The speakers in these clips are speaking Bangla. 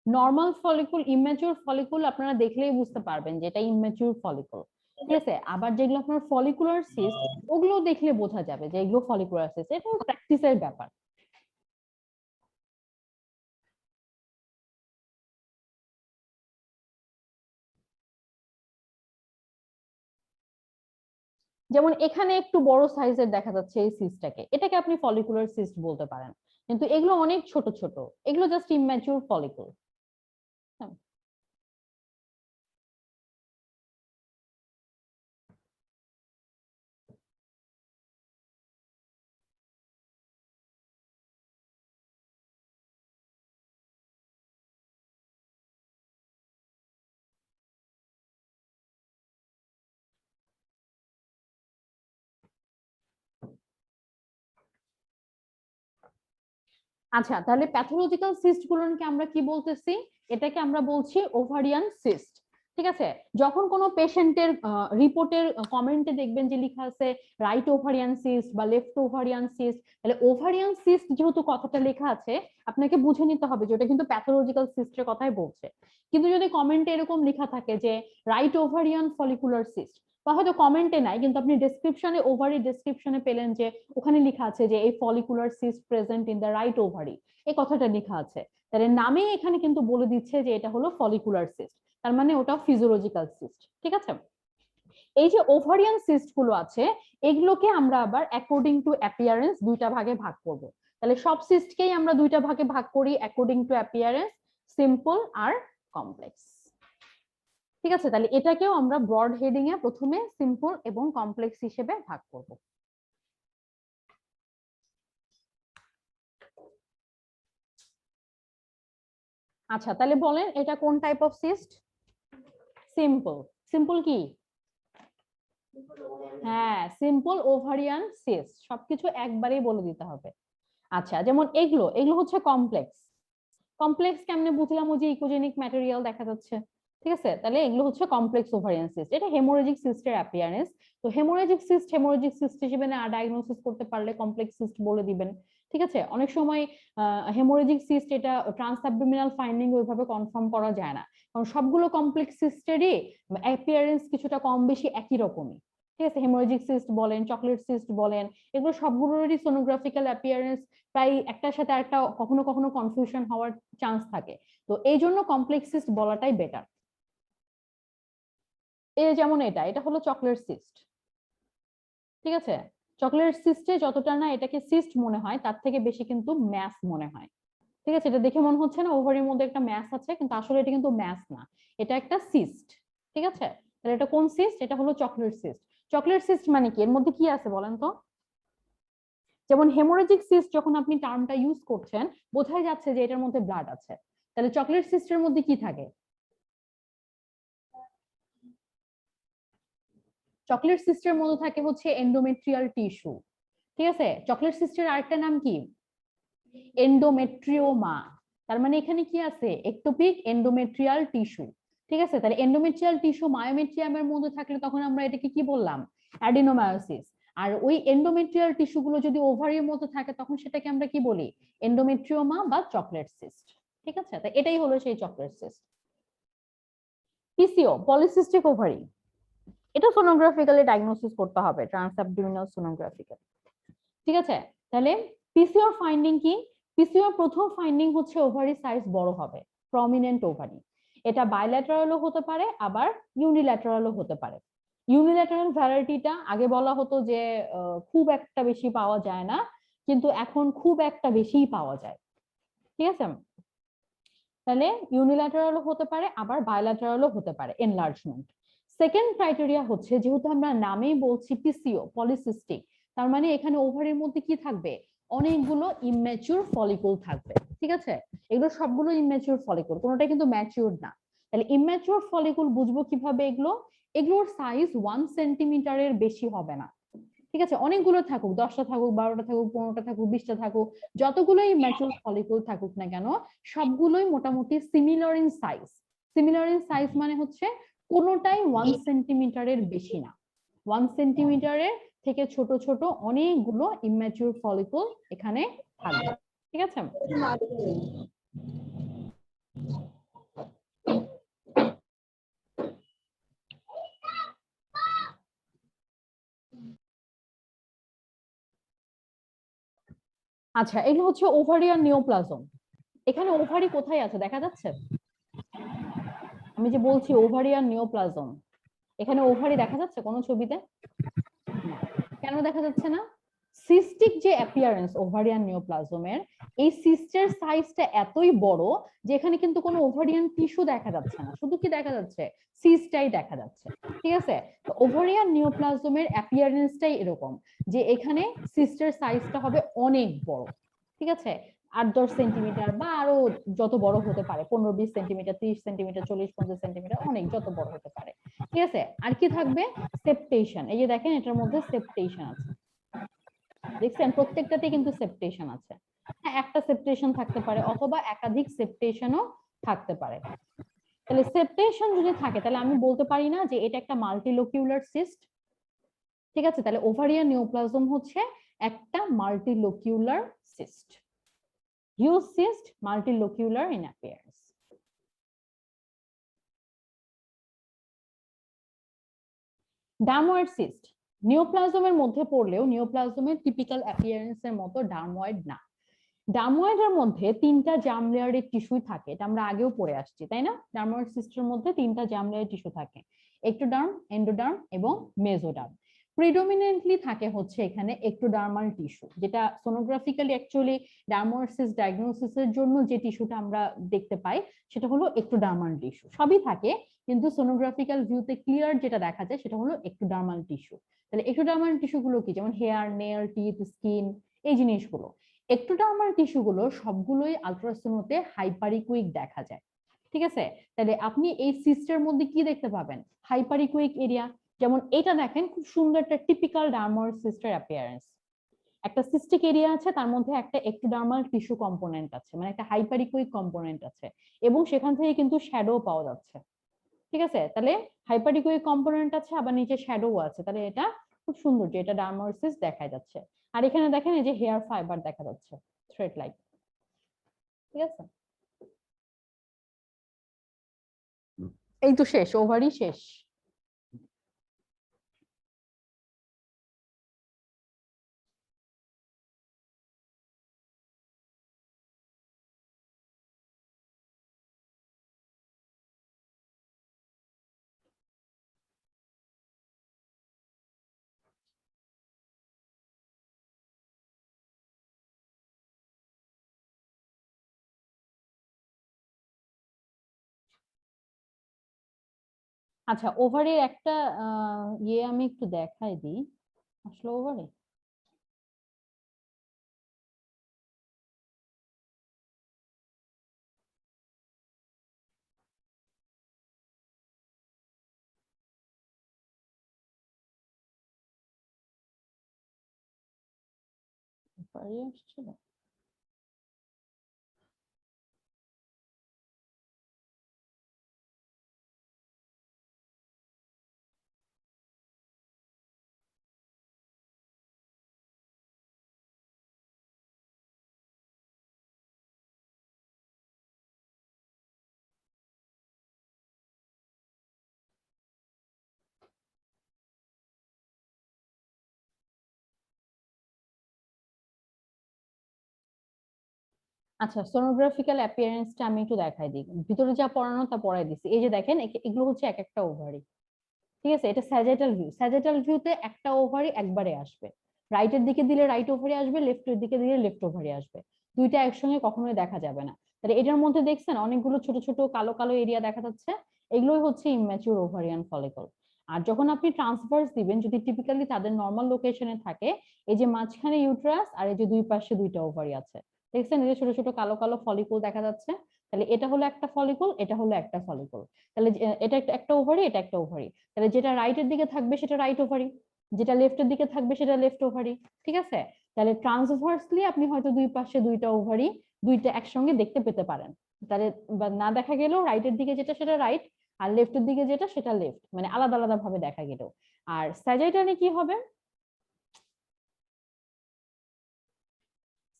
নর্মাল ফলিকুল, ইম্যাচিউর ফলিকুল আপনারা দেখলেই বুঝতে পারবেন যে এটা ইম্যাচিউর ফলিকুল, ঠিক আছে। আবার যেগুলো আপনার ফলিকুলার সিস্ট, ওগুলো দেখলে বোঝা যাবে যে এগুলো ফলিকুলার সিস্ট। এটা প্র্যাকটিসের ব্যাপার। যেমন এখানে একটু বড় সাইজের দেখা যাচ্ছে এই সিস্টটাকে, এটাকে আপনি ফলিকুলার সিস্ট বলতে পারেন, কিন্তু এগুলো অনেক ছোট ছোট, এগুলো জাস্ট ইম্যাচিউর ফলিকুল। আচ্ছা, তাহলে প্যাথোলজিক্যাল সিস্ট গুলোকে আমরা কি বলতেছি? এটাকে আমরা বলছি ওভারিয়ান সিস্ট, ঠিক আছে। যখন কোনো পেশেন্টের রিপোর্টের কমেন্টে দেখবেন যে লেখা আছে রাইট ওভারিয়ান সিস্ট বা লেফট ওভারিয়ান সিস্ট, তাহলে ওভারিয়ান সিস্ট যেহেতু কথাটা লেখা আছে, আপনাকে বুঝে নিতে হবে যে ওটা কিন্তু প্যাথোলজিক্যাল সিস্টের কথাই বলছে। কিন্তু যদি কমেন্টে এরকম লেখা থাকে যে রাইট ওভারিয়ান ফলিকুলার সিস্ট, বা হয়তো কমেন্টে নাই কিন্তু আপনি ডেসক্রিপশনে, ওভারি ডেসক্রিপশনে পেলেন যে ওখানে লেখা আছে যে এই follicular cyst present in the right ovary, এই কথাটা লেখা আছে, তাহলে নামেই এখানে কিন্তু বলে দিচ্ছে যে এটা হলো ফলিকুলার সিস্ট, তার মানে ওটা ফিজিওলজিক্যাল সিস্ট, ঠিক আছে। এই যে ওভারিয়ান সিস্ট গুলো আছে, এগুলোকে আমরা আবার অ্যাকর্ডিং টু অ্যাপিয়ারেন্স দুইটা ভাগে ভাগ করব। তাহলে সব সিস্টকেই আমরা দুইটা ভাগে ভাগ করি অ্যাকর্ডিং টু অ্যাপিয়ারেন্স, সিম্পল আর কমপ্লেক্স, ঠিক আছে। তাহলে এটাকেও আমরা ব্রড হেডিং এ প্রথমে সিম্পল এবং কমপ্লেক্স হিসেবে ভাগ করব। আচ্ছা, তাহলে বলেন এটা কোন type of cyst? Simple. Simple কি? হ্যাঁ, সিম্পল ওভারিয়ান সিস্ট, সবকিছু একবারেই বলে দিতে হবে। আচ্ছা, যেমন এগুলো এগুলো হচ্ছে কমপ্লেক্স। কমপ্লেক্স কেমনে বুঝলাম? ওই যে ইকোজেনিক ম্যাটেরিয়াল দেখা যাচ্ছে, ঠিক আছে। তাহলে এগুলো হচ্ছে কমপ্লেক্স ওভারিয়ান সিস্ট। এটা হেমোরেজিক সিস্টের অ্যাপিয়ারেন্স। তো হেমোরেজিক সিস্ট হিসেবে না ডায়াগনোসিস করতে পারলে কমপ্লেক্স সিস্ট বলে দিবেন, ঠিক আছে। অনেক সময় হেমোরেজিক সিস্ট এটা ট্রান্সঅ্যাবডোমিনাল ফাইন্ডিং ওইভাবে কনফার্ম করা যায় না, কারণ সবগুলো কমপ্লেক্স সিস্টেরই অ্যাপিয়ারেন্স কিছুটা কম বেশি একই রকমই, ঠিক আছে। হেমোরেজিক সিস্ট বলেন, চকলেট সিস্ট বলেন, এগুলো সবগুলোরই সোনোগ্রাফিক্যাল অ্যাপিয়ারেন্স প্রায় একটার সাথে আরেকটা কখনো কখনো কনফিউশন হওয়ার চান্স থাকে। তো এই জন্য কমপ্লেক্স সিস্ট বলাটাই বেটার। এই যেমন এটা এটা হলো চকলেট সিস্ট, ঠিক আছে। চকলেট সিস্টে যতটা না এটাকে সিস্ট মনে হয়, তার থেকে বেশি কিন্তু ম্যাস মনে হয়, ঠিক আছে। এটা দেখে মনে হচ্ছে না ওভারির মধ্যে একটা ম্যাস আছে, কিন্তু আসলে এটা কিন্তু ম্যাস না, এটা একটা সিস্ট, ঠিক আছে। তাহলে এটা কোন সিস্ট? এটা হলো চকলেট সিস্ট। চকলেট সিস্ট মানে কি? এর মধ্যে কি আছে বলেন তো? যেমন হেমোরেজিক সিস্ট যখন আপনি টার্মটা ইউজ করছেন, বোঝাই যাচ্ছে যে এটার মধ্যে ব্লাড আছে। তাহলে চকলেট সিস্টের মধ্যে কি থাকে? চকলেট সিস্টের মধ্যে থাকে হচ্ছে এন্ডোমেট্রিয়াল টিস্যু, ঠিক আছে। চকলেট সিস্টের আরেকটা নাম কি? এন্ডোমেট্রিওমা। তার মানে এখানে কি আছে? একটোপিক এন্ডোমেট্রিয়াল টিস্যু, ঠিক আছে। তাহলে এন্ডোমেট্রিয়াল টিস্যু মায়োমেট্রিয়ামের মধ্যে থাকলে তখন আমরা এটাকে কি বললাম? অ্যাডিনোমায়োসিস। আর ওই এন্ডোমেট্রিয়াল টিস্যু গুলো যদি ওভারির মধ্যে থাকে তখন সেটাকে আমরা কি বলি? এন্ডোমেট্রিওমা বা চকলেট সিস্ট, ঠিক আছে। তাই এটাই হলো সেই chocolate cyst. PCO, polycystic ovary, এটা সোনোগ্রাফিক্যালি ডায়াগনোসিস করতে হবে, ট্রান্সঅ্যাবডোমিনাল সোনোগ্রাফিক্যালি, ঠিক আছে। তাহলে পিসিওর ফাইন্ডিং কি? পিসিওর প্রথম ফাইন্ডিং হচ্ছে ওভারি সাইজ বড় হবে, প্রমিনেন্ট ওভারি। এটা বাইল্যাটারালও হতে পারে, আবার ইউনিল্যাটারালও হতে পারে। ইউনিল্যাটারাল ভ্যারাইটিটা আগে বলা হতো যে খুব একটা বেশি পাওয়া যায় না, কিন্তু এখন খুব একটা বেশিই পাওয়া যায়, ঠিক আছে। তাহলে ইউনিল্যাটারালও হতে পারে, আবার বায়োল্যাটারালও হতে পারে এনলার্জমেন্ট। সেকেন্ড ক্রাইটেরিয়া হচ্ছে, যেহেতু আমরা নামেই বলছি পিসিও পলিসিস্টিক, তার মানে এখানে ওভারির মধ্যে কি থাকবে? অনেকগুলো ইম্যাচিউর ফলিকুল থাকবে, ঠিক আছে। এগুলো সবগুলো ইম্যাচিউর ফলিকুল, কোনোটা কিন্তু ম্যাচিউর না। তাহলে ইম্যাচিউর ফলিকুল বুঝবো কিভাবে? এগুলোর সাইজ 1 সেন্টিমিটারের বেশি হবে না, ঠিক আছে। অনেকগুলো থাকুক, 10টা থাকুক, 12টা থাকুক, 15টা থাকুক, 20টা থাকুক, যতগুলোই ম্যাচিউর ফলিকুল থাকুক না কেন, সবগুলোই মোটামুটি similar in size. Similar in size মানে হচ্ছে কোনোটাই 1 সেন্টিমিটারের বেশি না, 1 সেন্টিমিটারের থেকে ছোট ছোট অনেকগুলো ইম্যাচিউর ফলিকুল এখানে থাকবে, ঠিক আছে। আচ্ছা, এগুলো হচ্ছে ওভারি আর নিওপ্লাজম। এখানে ওভারি কোথায় আছে দেখা যাচ্ছে? আমি যে বলছি ওভারি আর নিওপ্লাজম, এখানে ওভারি দেখা যাচ্ছে কোনো ছবিতে? না। কেন দেখা যাচ্ছে না? সিস্টিক যে অ্যাপিয়ারেন্স ওভারিয়ান নিওপ্লাজমের, এই সিস্টের সাইজটা এতই বড় যে এখানে কিন্তু কোনো ওভারিয়ান টিস্যু দেখা যাচ্ছে না, শুধু কি দেখা যাচ্ছে? সিস্টটাই দেখা যাচ্ছে। ঠিক আছে, তো ওভারিয়ান নিওপ্লাজমের অ্যাপিয়ারেন্সটাই এরকম যে এখানে সিস্টের সাইজটা হবে অনেক বড়। ঠিক আছে, 8-10 সেন্টিমিটার বা আরো যত বড় হতে পারে, 15-20 সেন্টিমিটার, 30 সেন্টিমিটার, 40-50 সেন্টিমিটার, অনেক যত বড় হতে পারে। ঠিক আছে, আর কি থাকবে? সেপটেশন। এই যে দেখেন এটার মধ্যে সেপটেশন আছে, দেখছেন প্রত্যেকটাতে কিন্তু সেপটেশন আছে। হ্যাঁ, একটা সেপটেশন থাকতে পারে অথবা একাধিক সেপটেশনও থাকতে পারে। তাহলে সেপটেশন যদি থাকে তাহলে আমি বলতে পারি না যে এটা একটা মাল্টিলোকিউলার সিস্ট? ঠিক আছে, তাহলে ওভারিয়ান নিওপ্লাজম হচ্ছে একটা multilocular cyst, huge cyst, multilocular in appearance. Dermoid cyst নিওপ্লাজমের মধ্যে পড়লেও নিওপ্লাজমের টিপিক্যাল অ্যাপিয়ারেন্সের মতো ডার্ময়েড না। ডার্ময়েডের মধ্যে 3টা জার্ম লেয়ারের টিস্যুই থাকে, এটা আমরা আগেও পড়ে আসছি তাই না? ডার্ময়েড সিস্টের মধ্যে 3টা জার্ম লেয়ারের টিস্যু থাকে, একটোডার্ম, এন্ডোডার্ম এবং মেসোডার্ম। প্রিডমিনেন্টলি থাকে হচ্ছে এখানে একটোডার্মাল টিস্যু, যেটা সোনোগ্রাফিক্যালি অ্যাকচুয়ালি ডার্মোসিস ডায়াগনোসিসের জন্য যে টিস্যুটা আমরা দেখতে পাই সেটা হলো একটোডার্মাল টিস্যু। সবই থাকে কিন্তু সোনোগ্রাফিক্যাল ভিউতে ক্লিয়ার যেটা দেখা যায় সেটা হলো একটোডার্মাল টিস্যু। তাহলে একটোডার্মাল টিস্যু গুলো কি? যেমন হেয়ার, নেল, টিথ, স্কিন, এই জিনিসগুলো। একটোডার্মাল টিস্যুগুলো সবগুলোই আলট্রাসোনোতে হাইপারিকুইক দেখা যায়। ঠিক আছে, তাহলে আপনি এই সিস্টের মধ্যে কি দেখতে পাবেন? হাইপারিকুইক এরিয়া। যেমন এটা দেখেন, খুব সুন্দর একটা টিপিক্যাল ডার্ময়েড সিস্টের অ্যাপিয়ারেন্স। একটা সিস্টিক এরিয়া আছে, তার মধ্যে একটা একটোডার্মাল টিস্যু কম্পোনেন্ট আছে, মানে একটা হাইপারিকুইক কম্পোনেন্ট আছে, এবং সেখান থেকে কিন্তু শ্যাডো পাওয়া যাচ্ছে। ঠিক আছে, তাহলে হাইপারিকুইক কম্পোনেন্ট আছে আবার নিচে শ্যাডো আছে, তাহলে এটা খুব সুন্দর যে এটা ডার্মোসিস দেখা যাচ্ছে। আর এখানে দেখেন এই যে হেয়ার ফাইবার দেখা যাচ্ছে, থ্রেড লাইক। ঠিক আছে, এই তো শেষ, ওভারই শেষ। আচ্ছা, ওভারের একটা ইয়ে আমি একটু দেখাই দিই। আসলে ওভারে ওভারে আসছিল। আচ্ছা, সোনোগ্রাফিক্যাল অ্যাপিয়ারেন্সটা আমি একটু দেখাই দিই। ভিতরে যা পড়ানো তা পড়াই দিছি। এই যে দেখেন এগুলো হচ্ছে এক একটা ওভারি। ঠিক আছে, এটা স্যাজেটাল ভিউ। স্যাজেটাল ভিউতে একটা ওভারি একবারে আসবে, রাইটের দিকে দিলে রাইট ওভারি আসবে, লেফটের দিকে দিলে লেফট ওভারি আসবে। দুইটা একসঙ্গে কখনোই দেখা যাবে না। তাহলে এটার মধ্যে দেখছেন অনেকগুলো ছোট ছোট কালো কালো এরিয়া দেখা যাচ্ছে, এগুলোই হচ্ছে ইম্যাচিউর ওভারিয়ান ফলিকল। আর যখন আপনি ট্রান্সভার্স দিবেন, যদি টিপিক্যালি তাদের নর্মাল লোকেশনে থাকে, এই যে মাঝখানে ইউট্রাস আর এই যে দুই পাশে দুইটা ওভারি আছে, দেখছেন এই যে ছোট ছোট কালো কালো ফলিকল দেখা যাচ্ছে, তাহলে এটা হলো একটা ফলিকল, এটা হলো একটা ফলিকল। তাহলে এটা একটা ওভারি, এটা একটা ওভারি। তাহলে যেটা রাইটের দিকে থাকবে সেটা রাইট ওভারি, যেটা লেফটের দিকে থাকবে সেটা লেফট ওভারি। ঠিক আছে, তাহলে ট্রান্সভার্সলি আপনি হয়তো দুই পাশে দুইটা ওভারি দুইটা একসঙ্গে দেখতে পেতে পারেন। তাহলে বা না দেখা গেলেও রাইটের দিকে যেটা সেটা রাইট, আর লেফটের দিকে যেটা সেটা লেফট, মানে আলাদা আলাদা ভাবে দেখা গেল। আর স্যাজিটালি কি হবে?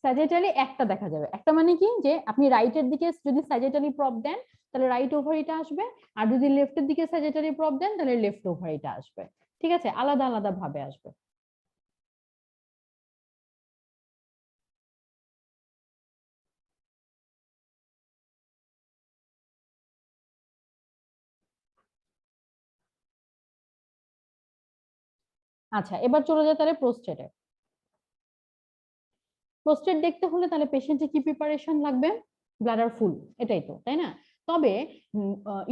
স্যাজিটালি একটা দেখা যাবে, একটা মানে কি, যে আপনি রাইটের দিকে যদি স্যাজিটালি প্রপ দেন তাহলে রাইট ওভারিটা আসবে, আর যদি লেফটের দিকে স্যাজিটালি প্রপ দেন তাহলে লেফট ওভারিটা আসবে। ঠিক আছে, আলাদা আলাদা ভাবে আসবে। আচ্ছা, এবার চলে যায় তাহলে প্রোস্টেটে। প্রোস্টেট দেখতে হলে তাহলে পেশেন্টের কি প্রিপারেশন লাগবে? ব্লাডার ফুল, এটাই তো, তাই না? তবে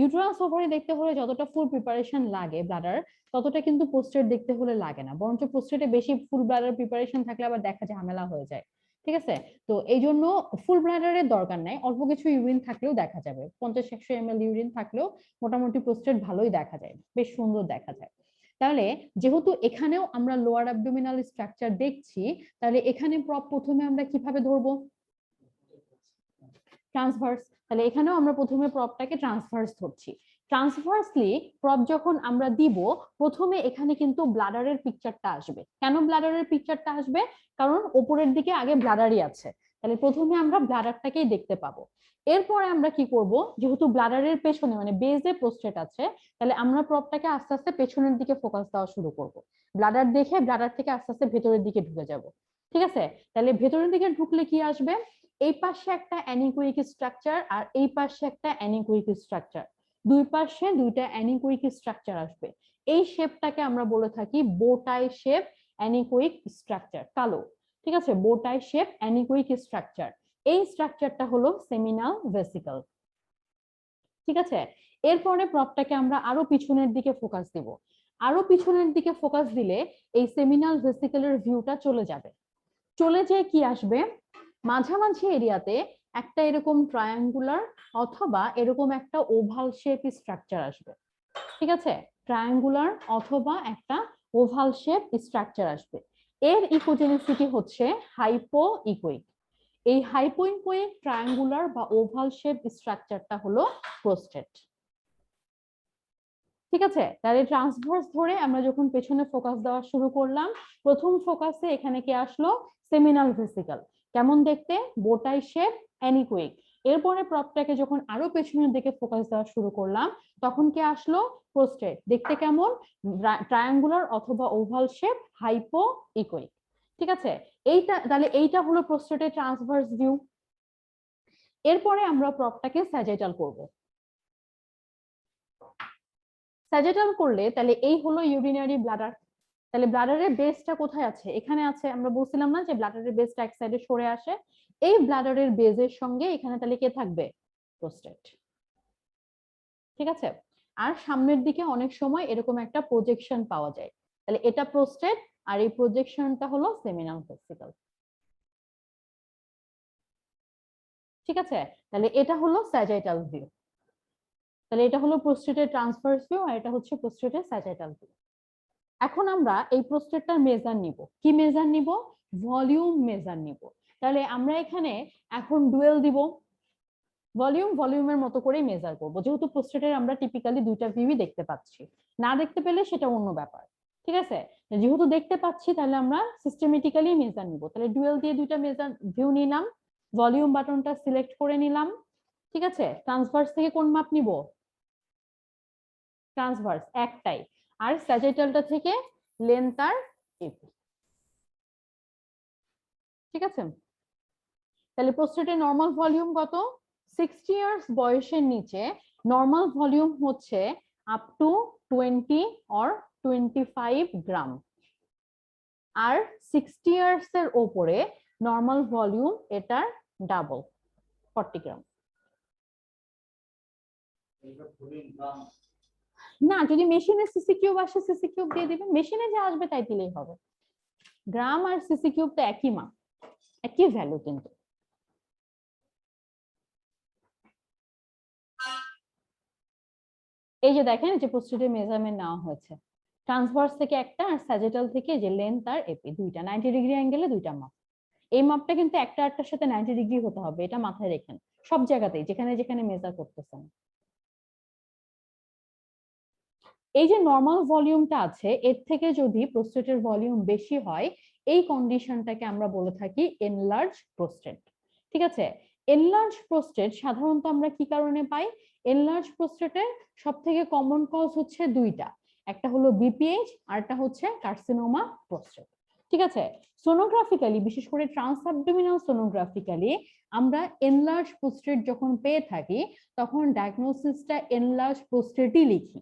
ইউটেরাস ওভারি দেখতে হলে যতটা ফুল প্রিপারেশন লাগে ব্লাডার, ততটা কিন্তু প্রোস্টেট দেখতে হলে লাগে না, বরঞ্চ প্রোস্টেটে বেশি ফুল ব্লাডার প্রিপারেশন থাকলে আবার দেখা যায় ঝামেলা হয়ে যায়। ঠিক আছে, তো এই জন্য ফুল ব্লাডারের দরকার নাই, অল্প কিছু ইউরিন থাকলেও দেখা যাবে, 50-100 ml ইউরিন থাকলেও মোটামুটি প্রোস্টেট ভালোই দেখা যায়, বেশ সুন্দর দেখা যায়। তাহলে যেহেতু এখানেও আমরা লোয়ার অ্যাবডোমিনাল স্ট্রাকচার দেখছি, তাহলে এখানে প্রপ প্রথমে আমরা কিভাবে ধরবো? ট্রান্সভার্স। তাহলে এখানেও আমরা প্রথমে প্রপটাকে ট্রান্সভার্স ধরছি। ট্রান্সভার্সলি প্রপ যখন আমরা দিব, প্রথমে এখানে কিন্তু ব্লাডারের পিকচারটা আসবে। কেন ব্লাডারের পিকচারটা আসবে? কারণ উপরের দিকে আগে ব্লাডারই আছে, তাহলে প্রথমে আমরা ব্লাডারটাকেই দেখতে পাবো। এরপরে আমরা কি করব, যেহেতু ব্লাডারের পেছনে মানে বেজে প্রোস্টেট আছে, তাহলে আমরা প্রপটাকে আস্তে আস্তে পেছনের দিকে ফোকাস দেওয়া শুরু করব। ব্লাডার দেখে ব্লাডার থেকে আস্তে আস্তে ভেতরের দিকে ঢুকে যাব। ঠিক আছে, তাহলে ভেতরের দিকে ঢুকলে কি আসবে? এই পাশে একটা অ্যানিকোয়িক স্ট্রাকচার আর এই পাশে একটা অ্যানিকোয়িক স্ট্রাকচার, দুই পাশে দুইটা অ্যানিকোয়িক স্ট্রাকচার আসবে। এই শেপটাকে আমরা বলে থাকি বোটাই শেপ অ্যানিকোয়িক স্ট্রাকচার, কালো। ঠিক আছে, বোটাই শেপ অ্যানিকোয়িক স্ট্রাকচার, এই স্ট্রাকচারটা হলো সেমিনাল ভেসিকল। ঠিক আছে, এরপরে প্রপটাকে আমরা আরো পিছনের দিকে ফোকাস দিব। আরো পিছনের দিকে ফোকাস দিলে এই সেমিনাল ভেসিকলের ভিউটা চলে যাবে। চলে যেয়ে কি আসবে? মাঝামাঝি এরিয়াতে একটা এরকম ট্রায়াঙ্গুলার অথবা এরকম একটা ওভাল শেপ স্ট্রাকচার আসবে। ঠিক আছে, ট্রায়াঙ্গুলার অথবা একটা ওভাল শেপ স্ট্রাকচার আসবে। এর ইকোজেনিসিটি হচ্ছে হাইপো ইকোইক। এই হাইপো ইকোইক ট্রায়াঙ্গুলার বা ওভাল শেপ স্ট্রাকচারটা হলো প্রোস্টেট। ঠিক আছে, তাহলে ট্রান্সভার্স ধরে আমরা যখন পেছনে ফোকাস দেওয়া শুরু করলাম, প্রথম ফোকাসে এখানে কি আসলো? সেমিনাল ভেসিকল, কেমন দেখতে? Bow tie shape anechoic. এরপরে প্রপটাকে যখন আরো পেছনের দিকে ফোকাস দেওয়া শুরু করলাম, তখন কি আসলো? প্রোস্টেট, দেখতে কেমন? ট্রায়াঙ্গুলার অথবা ওভাল শেপ হাইপো ইকোয়িক। ঠিক আছে, এইটা তাহলে এইটা হলো প্রোস্টেটের ট্রান্সভার্স ভিউ। এরপরে আমরা প্রপটাকে স্যাজিটাল করব। স্যাজিটাল করলে তাহলে এই হলো ইউরিনারি ব্লাডার। তাহলে ব্লাডারের বেসটা কোথায় আছে? এখানে আছে। আমরা বলছিলাম না যে ব্লাডারের বেসটা এক সাইডে সরে আসে? এই ব্লাডারের বেজের সঙ্গে এখানে তাহলে কে থাকবে? প্রোস্টেট। ঠিক আছে, আর সামনের দিকে অনেক সময় এরকম একটা প্রজেকশন পাওয়া যায়, তাহলে এটা প্রোস্টেট আর এই প্রজেকশনটা হলো সেমিনাল ভেসিকল। ঠিক আছে, তাহলে এটা হলো স্যাজিটাল ভিউ। তাহলে এটা হলো প্রোস্টেটের ট্রান্সভার্স ভিউ আর এটা হচ্ছে প্রোস্টেটের স্যাজিটাল ভিউ। এখন আমরা এই প্রোস্টেটটার মেজার নিব। কি মেজার নিব? ভলিউম মেজার নিব। তাহলে আমরা এখানে এখন ডুয়েল দিব, ভলিউমের মতো করে মেজার করব, যেহেতু প্রোস্টেটের আমরা টিপিক্যালি দুইটা ভিউই দেখতে পাচ্ছি। না দেখতে পেলে সেটা অন্য ব্যাপার। ঠিক আছে, যেহেতু দেখতে পাচ্ছি তাহলে আমরা সিস্টেমেটিক্যালি মেজার নিব। তাহলে ডুয়েল দিয়ে দুইটা মেজার ভিউ নিলাম, ভলিউম বাটনটা সিলেক্ট করে নিলাম। ঠিক আছে, ট্রান্সভার্স থেকে কোন মাপ নিব? ট্রান্সভার্স একটাই, আর স্যাজিটালটা থেকে লেন্থ আর এপি। ঠিক আছে, তাহলে প্রোস্টেটের নরমাল ভলিউম কত? 60 ইয়ার্স বয়সের নিচে নরমাল ভলিউম হচ্ছে আপ টু 20 অর 25 গ্রাম, আর 60 ইয়ার্স এর ওপরে নরমাল ভলিউম এটার ডাবল, 40 গ্রাম। না, যদি মেশিনে সিসি কিউব আসে সিসি কিউব দিয়ে দিবেন, মেশিনে যা আসবে তাই দিলেই হবে। গ্রাম আর সিসি কিউব তো একই মান, একই ভ্যালু কিন্তু। এই যে দেখেন যে প্রোস্টেটের মেজারমেন্ট নেওয়া হয়েছে, ট্রান্সভার্স থেকে একটা আর স্যাজিটাল থেকে যে লেন্থ আর এপি দুইটা 90 ডিগ্রি অ্যাঙ্গেলে দুইটা মাপ। এই মাপটা কিন্তু একটা আরটার সাথে 90 ডিগ্রি হতে হবে, এটা মাথায় রাখেন সব জায়গাতেই যেখানে যেখানে মেজার করতেছেন। এই যে নরমাল ভলিউমটা আছে এর থেকে যদি প্রোস্টেটের ভলিউম বেশি হয়, এই কন্ডিশনটাকে আমরা বলে থাকি এনলার্জ প্রোস্টেট। ঠিক আছে, এনলার্জ প্রোস্টেট সাধারণত আমরা কি কারণে পাই? এনলার্জ প্রোস্টেটের সব থেকে কমন কজ হচ্ছে দুইটা, একটা হলো বিপিএইচ আর একটা হচ্ছে কার্সিনোমা প্রোস্টেট। ঠিক আছে, সোনোগ্রাফিক্যালি বিশেষ করে ট্রান্সঅ্যাবডোমিনাল সোনোগ্রাফিক্যালি আমরা এনলার্জ প্রোস্টেট যখন পেয়ে থাকি তখন ডায়াগনোসিসটা এনলার্জ প্রোস্টেটই লিখি।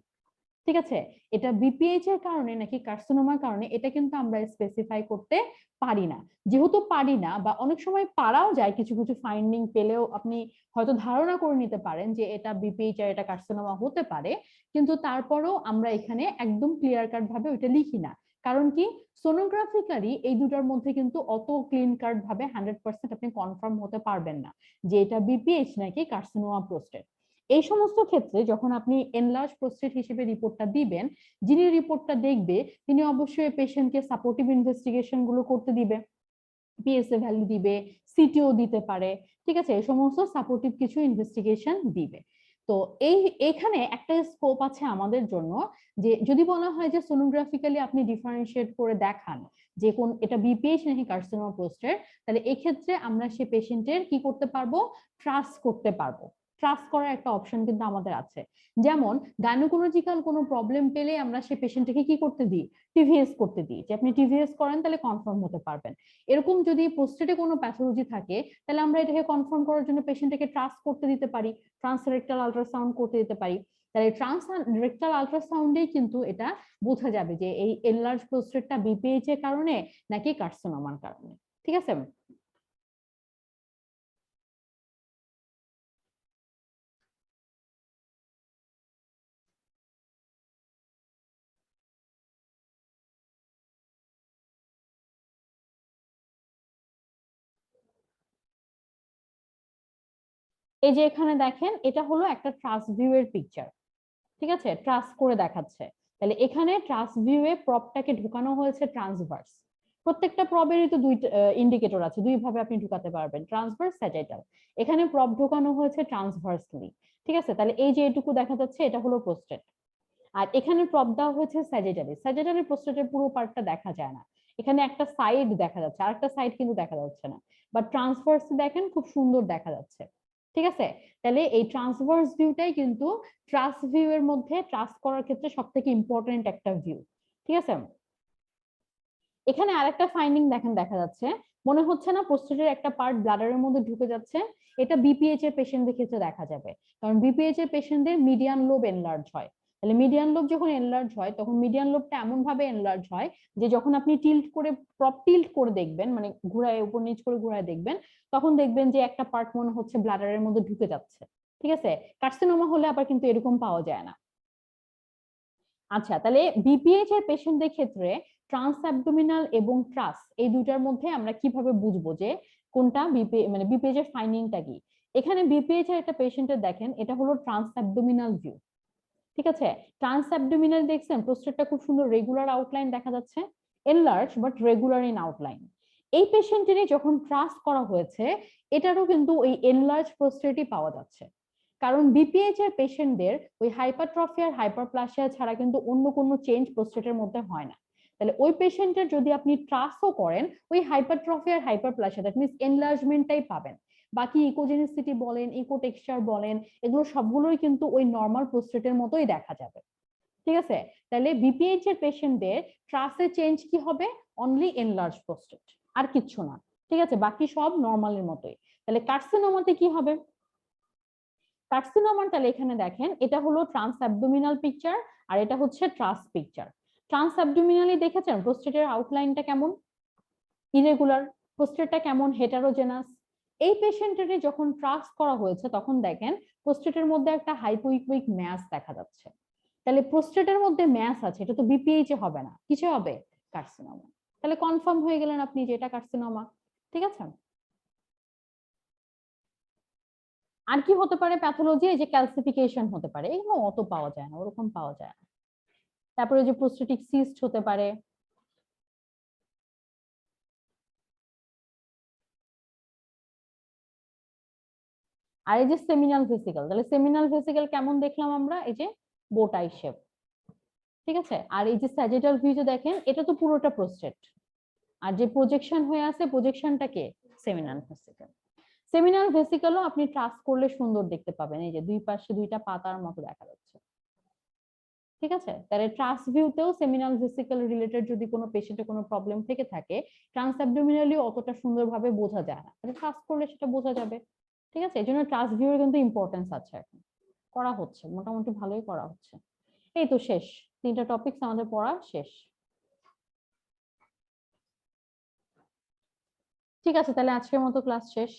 ঠিক আছে, এটা বিপিএইচ এর কারণে নাকি কার্সিনোমার কারণে এটা কিন্তু আমরা স্পেসিফাই করতে পারি না। যেহেতু পারি না বা অনেক সময় পারাও যায়, কিছু কিছু ফাইন্ডিং পেলেও আপনি হয়তো ধারণা করে নিতে পারেন যে এটা বিপিএইচ আর এটা কার্সিনোমা হতে পারে, কিন্তু তারপরেও আমরা এখানে একদম ক্লিয়ার কাট ভাবে ওইটা লিখি না। কারণ কি, সোনোগ্রাফিক্যালি এই দুটার মধ্যে কিন্তু অত ক্লিন কাট ভাবে 100% আপনি কনফার্ম হতে পারবেন না যে এটা বিপিএইচ নাকি কার্সিনোমা প্রোস্টেট। এই সমস্ত ক্ষেত্রে যখন আপনি এনলার্জ প্রোস্টেট হিসেবে রিপোর্টটা দিবেন, যিনি রিপোর্টটা দেখবে তিনি অবশ্যই পেশেন্টকে সাপোর্টিভ ইনভেস্টিগেশন গুলো করতে দিবে, পিএসএ ভ্যালু দিবে, সিটিও দিতে পারে, ঠিক আছে, এই সমস্ত সাপোর্টিভ কিছু ইনভেস্টিগেশন দিবে। তো এখানে একটা স্কোপ আছে আমাদের জন্য, যে যদি বলা হয় যে সোনোগ্রাফিক্যালি আপনি ডিফারেন্সিয়েট করে দেখান যে কোন এটা বিপিএইচ নাকি কার্সিনোমা প্রোস্টেট, তাহলে এক্ষেত্রে আমরা সে পেশেন্টের কি করতে পারবো, ট্রাস্ট করতে পারবো। ট্রাস্ট করার একটা অপশন কিন্তু আমাদের আছে। যেমন গাইনোকোলজিক্যাল কোনো প্রবলেম পেলে আমরা সে পেশেন্টকে কি করতে দিই, টিভিএস করতে দিই, যে আপনি টিভিএস করেন তাহলে কনফার্ম হতে পারবেন। এরকম যদি প্রোস্টেটে কোনো প্যাথোলজি থাকে তাহলে আমরা এটাকে কনফার্ম করার জন্য পেশেন্টকে ট্রাস্ট করতে দিতে পারি, ট্রান্সরেক্টাল আল্ট্রাসাউন্ড করতে দিতে পারি। তাহলে ট্রান্সরেক্টাল আল্ট্রাসাউন্ডেই কিন্তু এটা বোঝা যাবে যে এই এনলার্জ প্রোস্টেটটা বিপিএইচ এর কারণে নাকি কার্সিনোমার কারণে। ঠিক আছে, এই যে এখানে দেখেন এটা হলো একটা ট্রাস্ট ভিউ এর পিকচার। ঠিক আছে, ট্রাস্ট করে দেখাচ্ছে। তাহলে এখানে ট্রাস্ট ভিউয়ে প্রপটাকে ঢুকানো হয়েছে ট্রান্সভার্স। প্রত্যেকটা প্রবেরই তো দুইটা ইন্ডিকেটর আছে, দুই ভাবে আপনি ঢুকাতে পারবেন, ট্রান্সভার্স, স্যাজিটাল। এখানে প্রপ ঢুকানো হয়েছে ট্রান্সভার্সলি। ঠিক আছে, তাহলে এই যে এটুকু দেখা যাচ্ছে এটা হলো প্রোস্টেট, আর এখানে প্রপ দেওয়া হয়েছে স্যাজিটালি। স্যাজিটালি প্রোস্টেটের পুরো পার্টটা দেখা যায় না, এখানে একটা সাইড দেখা যাচ্ছে, আর একটা সাইড কিন্তু দেখা যাচ্ছে না। বাট ট্রান্সভার্স দেখেন খুব সুন্দর দেখা যাচ্ছে। ঠিক আছে, তাহলে এই ট্রান্সভার্স ভিউটাই কিন্তু ট্রাস্ট ভিউ এর মধ্যে ট্রাস্ট করার ক্ষেত্রে সব থেকে ইম্পর্টেন্ট একটা ভিউ। ঠিক আছে, এখানে আরেকটা ফাইন্ডিং দেখেন দেখা যাচ্ছে, মনে হচ্ছে না প্রোস্টেটের একটা পার্ট ব্লাডারের মধ্যে ঢুকে যাচ্ছে। এটা বিপিএইচ এর পেশেন্টদের ক্ষেত্রে দেখা যাবে, কারণ বিপিএইচ এর পেশেন্টদের মিডিয়ান লোব এনলার্জ হয়। তাহলে মিডিয়ান লোব যখন এনলার্জ হয় তখন মিডিয়ান লোবটা এমন ভাবে এনলার্জ হয় যে যখন আপনি টিল্ট করে প্রপ টিল্ট করে দেখবেন, মানে ঘুরায় উপর নিচ করে ঘুরায় দেখবেন, তখন দেখবেন যে একটা পার্ট মনে হচ্ছে ব্লাডারের মধ্যে ঢুকে যাচ্ছে। ঠিক আছে, কার্সিনোমা হলে আবার কিন্তু এরকম পাওয়া যায় না। আচ্ছা, তাহলে বিপিএইচ এর পেশেন্টদের ক্ষেত্রে ট্রান্স অ্যাবডোমিনাল এবং ট্রাস এই দুইটার মধ্যে আমরা কিভাবে বুঝবো যে কোনটা মানে বিপিএইচ এর ফাইন্ডিংটা কি। এখানে বিপিএইচ এর একটা পেশেন্টের দেখেন এটা হলো ট্রান্স অ্যাবডোমিনাল ভিউ। ঠিক আছে, ট্রান্স অ্যাবডোমিনাল দেখছেন প্রোস্টেটটা খুব সুন্দর রেগুলার আউটলাইন দেখা যাচ্ছে, enlarge but regular in outline. এই পেশেন্টেরই যখন ট্রাস্ট করা হয়েছে এটারও কিন্তু ওই এনলার্জ প্রোস্টেটই পাওয়া যাচ্ছে, কারণ বিপিএইচ এর পেশেন্টদের ওই হাইপারট্রফি আর হাইপারপ্লাসিয়া ছাড়া কিন্তু অন্য কোনো চেঞ্জ প্রোস্টেটের মধ্যে হয় না। তাহলে ওই পেশেন্টের যদি আপনি ট্রাস্টও করেন ওই হাইপারট্রফি আর হাইপারপ্লাসিয়া, দ্যাট মিন্স এনলার্জমেন্টটাই পাবেন। বাকি ইকোজেনিসিটি বলেন, ইকো টেক্সচার বলেন, এগুলো সবগুলোই কিন্তু ওই নর্মাল প্রোস্টেটের মতোই দেখা যাবে। ঠিক আছে, তাহলে বিপিএইচ এর পেশেন্টদের ট্রাসে চেঞ্জ কি হবে, অনলি এনলার্জ প্রোস্টেট, আর কিচ্ছু না। ঠিক আছে, বাকি সব নর্মালের মতোই। তাহলে কার্সিনোমাতে কি হবে, কার্সিনোমার তাহলে এখানে দেখেন এটা হলো ট্রান্স অ্যাবডোমিনাল পিকচার আর এটা হচ্ছে ট্রাস পিকচার। ট্রান্স অ্যাবডোমিনালি দেখেছেন প্রোস্টেটের আউটলাইনটা কেমন, ইরেগুলার, প্রোস্টেটটা কেমন হেটারোজেনাস। এই পেশেন্টের যখন ট্রাস করা হয়েছে তখন দেখেন প্রোস্টেটের মধ্যে একটা হাইপোইকুইক ম্যাস দেখা যাচ্ছে। তাহলে প্রোস্টেটের মধ্যে ম্যাস আছে, এটা তো বিপিএইচ এ হবে না, কিসে হবে, কার্সিনোমা। তাহলে কনফার্ম হয়ে গেলেন আপনি যে এটা কার্সিনোমা। ঠিক আছে, আর কি হতে পারে প্যাথোলজি, এই যে ক্যালসিফিকেশন হতে পারে, এগুলো অত পাওয়া যায় না, ওরকম পাওয়া যায় না। তারপরে যে প্রোস্টেটিক সিস্ট হতে পারে। আর এই যে সেমিনাল ভেসিকল, তাহলে সেমিনাল ভেসিকল কেমন দেখলাম আমরা, এই যে বোটাই শেপ। ঠিক আছে, আর এই যে স্যাজিটাল ভিউ যে দেখেন এটা তো পুরোটা প্রোস্টেট, আর যে প্রজেকশন হয়ে আছে প্রজেকশনটা কে, সেমিনাল ভেসিকল। সেমিনাল ভেসিকলও আপনি ট্রাস করলে সুন্দর দেখতে পাবেন, এই যে দুই পাশে দুইটা পাতার মতো দেখা যাচ্ছে। ঠিক আছে, তাহলে ট্রাস ভিউতেও সেমিনাল ভেসিকল রিলেটেড যদি কোনো পেশেন্টের কোনো প্রবলেম থেকে থাকে ট্রান্স অ্যাবডোমিনালি অতটা সুন্দরভাবে বোঝা যায় না, তাহলে ট্রাস করলে সেটা বোঝা যাবে। ঠিক আছে, এই জন্য ট্রাস ভিউর কিন্তু ইম্পর্টেন্স আছে, এখন করা হচ্ছে মোটামুটি ভালোই করা হচ্ছে। এই তো শেষ, 3টা টপিকস আমাদের পড়া শেষ। ঠিক আছে, তাহলে আজকের মতো ক্লাস শেষ।